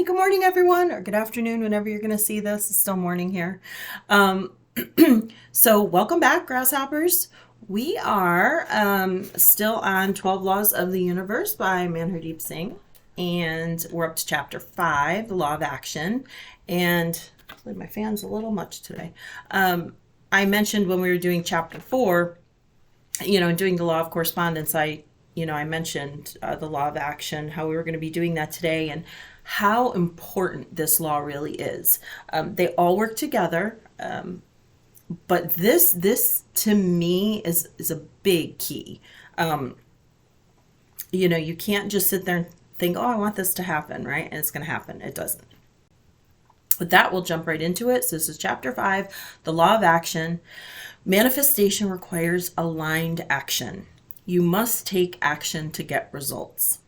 Good morning, everyone, or good afternoon, whenever you're going to see this. It's still morning here. So welcome back, grasshoppers. We are still on 12 Laws of the Universe by Manhardeep Singh, and we're up to chapter 5, the Law of Action. And my fan's a little much today. I mentioned when we were doing chapter 4, doing the Law of Correspondence, I mentioned the law of action, how we were going to be doing that today, and how important this law really is. They all work together, but this to me is a big key. You can't just sit there and think, oh, I want this to happen, right? And it's going to happen. It doesn't. With that, we'll jump right into it. So this is chapter 5, the law of action. Manifestation requires aligned action. You must take action to get results.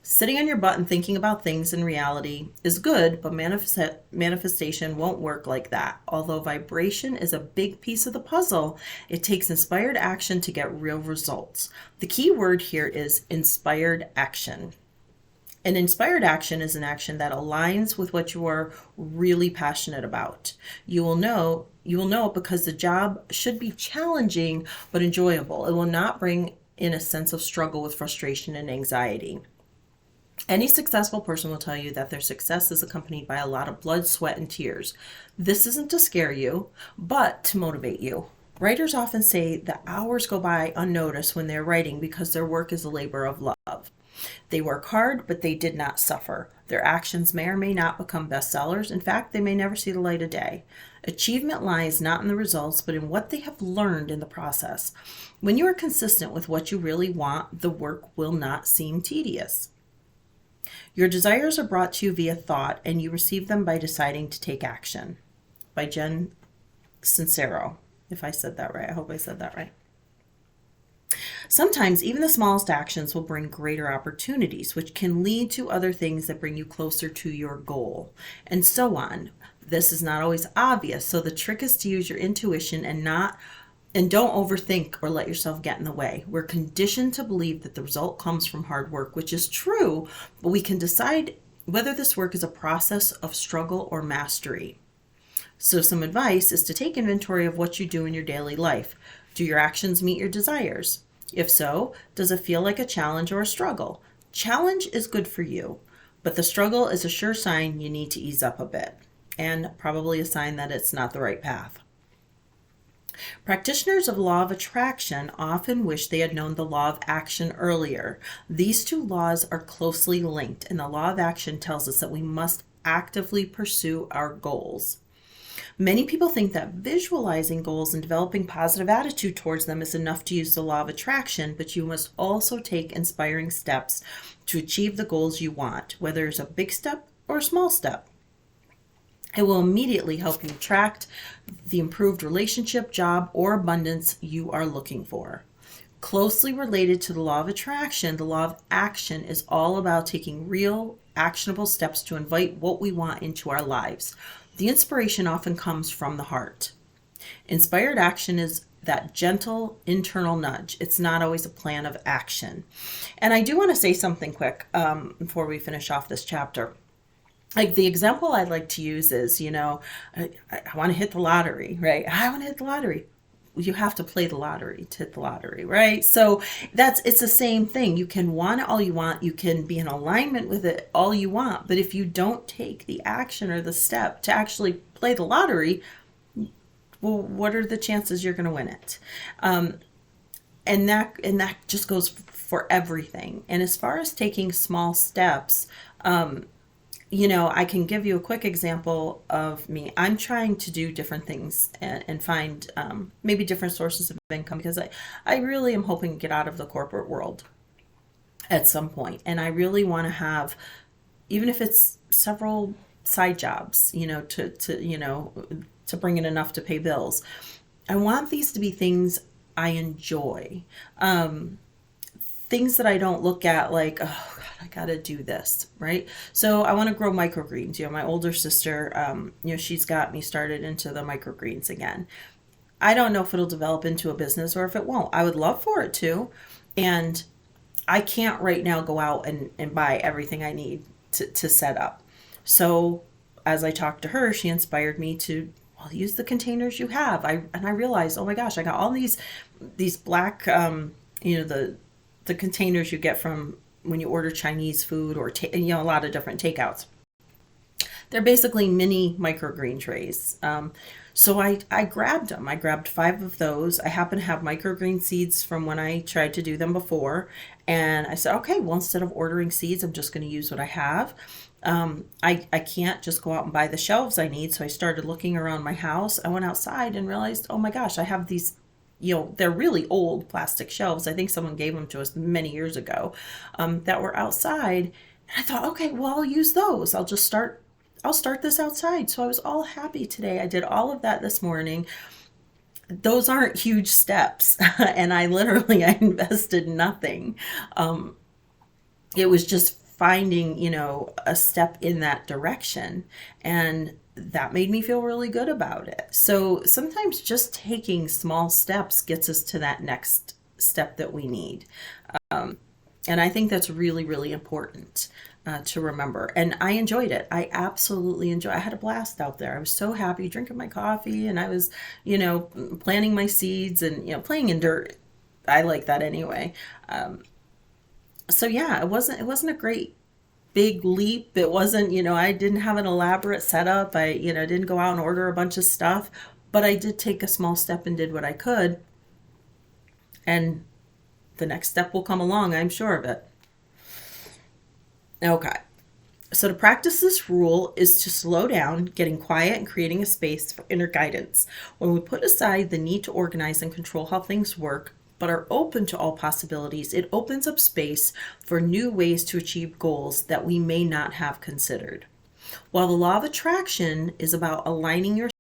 Sitting on your butt and thinking about things in reality is good, but manifestation won't work like that. Although vibration is a big piece of the puzzle, it takes inspired action to get real results. The key word here is inspired action. An inspired action is an action that aligns with what you are really passionate about. You will know it because the job should be challenging but enjoyable. It will not bring in a sense of struggle with frustration and anxiety. Any successful person will tell you that their success is accompanied by a lot of blood, sweat, and tears. This isn't to scare you, but to motivate you. Writers often say that hours go by unnoticed when they're writing because their work is a labor of love. They work hard, but they did not suffer. Their actions may or may not become bestsellers. In fact, they may never see the light of day. Achievement lies not in the results, but in what they have learned in the process. When you are consistent with what you really want, the work will not seem tedious. Your desires are brought to you via thought, and you receive them by deciding to take action. By Jen Sincero. If I said that right, I hope I said that right. Sometimes even the smallest actions will bring greater opportunities, which can lead to other things that bring you closer to your goal, and so on. This is not always obvious, so the trick is to use your intuition and don't overthink or let yourself get in the way. We're conditioned to believe that the result comes from hard work, which is true, but we can decide whether this work is a process of struggle or mastery. So some advice is to take inventory of what you do in your daily life. Do your actions meet your desires? If so, does it feel like a challenge or a struggle? Challenge is good for you, but the struggle is a sure sign you need to ease up a bit, and probably a sign that it's not the right path. Practitioners of law of attraction often wish they had known the law of action earlier. These two laws are closely linked, and the law of action tells us that we must actively pursue our goals. Many people think that visualizing goals and developing positive attitude towards them is enough to use the law of attraction, but you must also take inspiring steps to achieve the goals you want, whether it's a big step or a small step. It will immediately help you attract the improved relationship, job, or abundance you are looking for. Closely related to the law of attraction, the law of action is all about taking real, actionable steps to invite what we want into our lives. The inspiration often comes from the heart. Inspired action is that gentle internal nudge. It's not always a plan of action. And I do want to say something quick before we finish off this chapter. Like the example I'd like to use is, I want to hit the lottery, right? I want to hit the lottery. You have to play the lottery to hit the lottery, right? So it's the same thing. You can want it all you want. You can be in alignment with it all you want. But if you don't take the action or the step to actually play the lottery, well, what are the chances you're going to win it? And that just goes for everything. And as far as taking small steps, I can give you a quick example of me. I'm trying to do different things and find maybe different sources of income because I really am hoping to get out of the corporate world at some point. And I really want to have, even if it's several side jobs, to bring in enough to pay bills. I want these to be things I enjoy. Things that I don't look at like, oh God, I gotta do this, right? So I want to grow microgreens. My older sister, she's got me started into the microgreens again. I don't know if it'll develop into a business or if it won't. I would love for it to. And I can't right now go out and buy everything I need to set up. So as I talked to her, she inspired me to, well, use the containers you have. I realized, oh my gosh, I got all these black, the containers you get from when you order Chinese food or a lot of different takeouts. They're basically mini microgreen trays. So I grabbed them. I grabbed 5 of those. I happen to have microgreen seeds from when I tried to do them before. And I said, okay, well, instead of ordering seeds, I'm just going to use what I have. I can't just go out and buy the shelves I need. So I started looking around my house. I went outside and realized, oh my gosh, I have these, they're really old plastic shelves. I think someone gave them to us many years ago, that were outside. And I thought, okay, well, I'll use those. I'll start this outside. So I was all happy today. I did all of that this morning. Those aren't huge steps. And I invested nothing. It was just finding, a step in that direction. And that made me feel really good about it. So sometimes just taking small steps gets us to that next step that we need. And I think that's really, really important to remember. And I enjoyed it. I absolutely enjoyed it. I had a blast out there. I was so happy drinking my coffee, and I was, planting my seeds and, playing in dirt. I like that anyway. So yeah, it wasn't a great big leap. It wasn't, I didn't have an elaborate setup. I, didn't go out and order a bunch of stuff, but I did take a small step and did what I could. And the next step will come along, I'm sure of it. Okay. So to practice this rule is to slow down, getting quiet, and creating a space for inner guidance. When we put aside the need to organize and control how things work, but are open to all possibilities, it opens up space for new ways to achieve goals that we may not have considered. While the law of attraction is about aligning yourself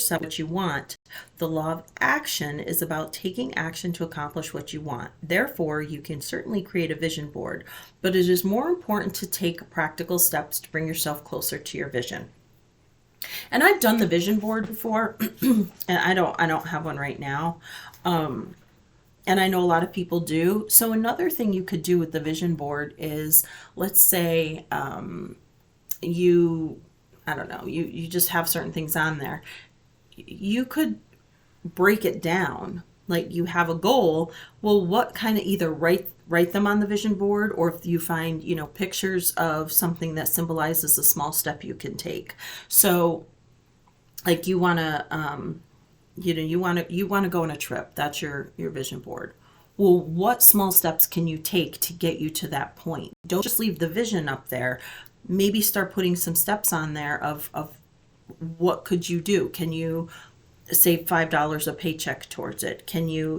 with what you want, the law of action is about taking action to accomplish what you want. Therefore, you can certainly create a vision board, but it is more important to take practical steps to bring yourself closer to your vision. And I've done the vision board before, and I don't have one right now. And I know a lot of people do. So another thing you could do with the vision board is, let's say, I don't know, you just have certain things on there. You could break it down. Like, you have a goal. Well, what kind of, either write them on the vision board, or if you find, pictures of something that symbolizes a small step you can take. So like, you want to, you want to go on a trip. That's your vision board. Well, what small steps can you take to get you to that point? Don't just leave the vision up there. Maybe start putting some steps on there of what could you do? Can you save $5 a paycheck towards it? Can you,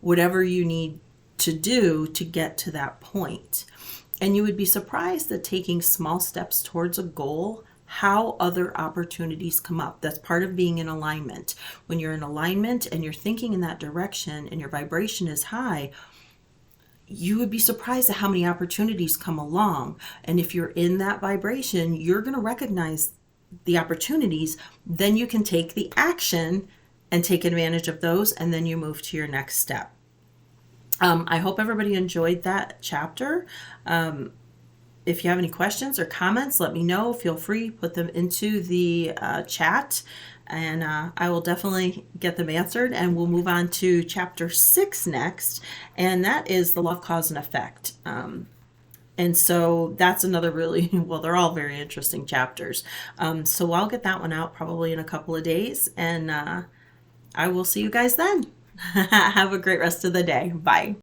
whatever you need to do to get to that point. And you would be surprised that taking small steps towards a goal, how other opportunities come up. That's part of being in alignment. When you're in alignment and you're thinking in that direction and your vibration is high, you would be surprised at how many opportunities come along. And if you're in that vibration, you're going to recognize the opportunities. Then you can take the action and take advantage of those, and then you move to your next step. I hope everybody enjoyed that chapter. If you have any questions or comments, let me know. Feel free, put them into the chat, and I will definitely get them answered. And we'll move on to chapter 6 next, and that is the law of cause and effect. And so that's another really, well, they're all very interesting chapters. So I'll get that one out probably in a couple of days, and I will see you guys then. Have a great rest of the day. Bye.